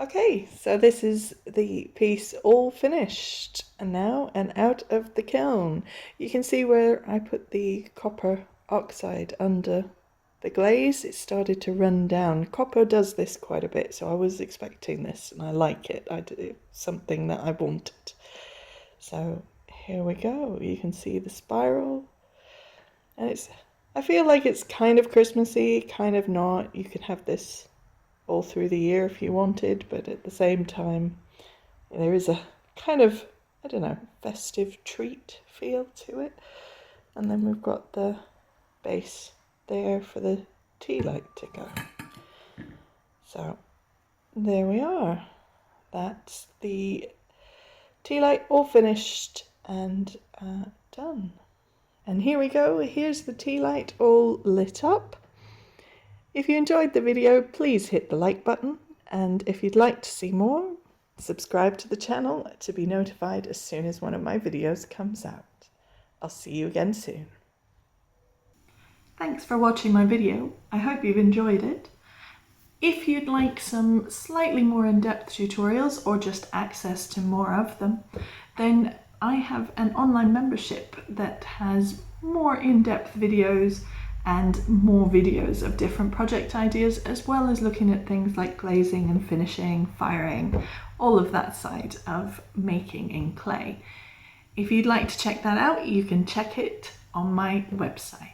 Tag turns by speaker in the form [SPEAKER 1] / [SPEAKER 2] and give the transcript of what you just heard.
[SPEAKER 1] Okay, so this is the piece all finished and now and out of the kiln. You can see where I put the copper oxide under the glaze. It started to run down. Copper does this quite a bit, so I was expecting this and I like it. I did something that I wanted. So here we go. You can see the spiral. And I feel like it's kind of Christmassy, kind of not. You could have this all through the year if you wanted, but at the same time there is a kind of, I don't know, festive treat feel to it. And then we've got the base there for the tea light to go. So there we are. That's the tea light all finished and done. And here we go, here's the tea light all lit up. If you enjoyed the video, please hit the like button, and if you'd like to see more, subscribe to the channel to be notified as soon as one of my videos comes out. I'll see you again soon. Thanks for watching my video. I hope you've enjoyed it. If you'd like some slightly more in-depth tutorials or just access to more of them, then I have an online membership that has more in-depth videos and more videos of different project ideas, as well as looking at things like glazing and finishing, firing, all of that side of making in clay. If you'd like to check that out, you can check it on my website.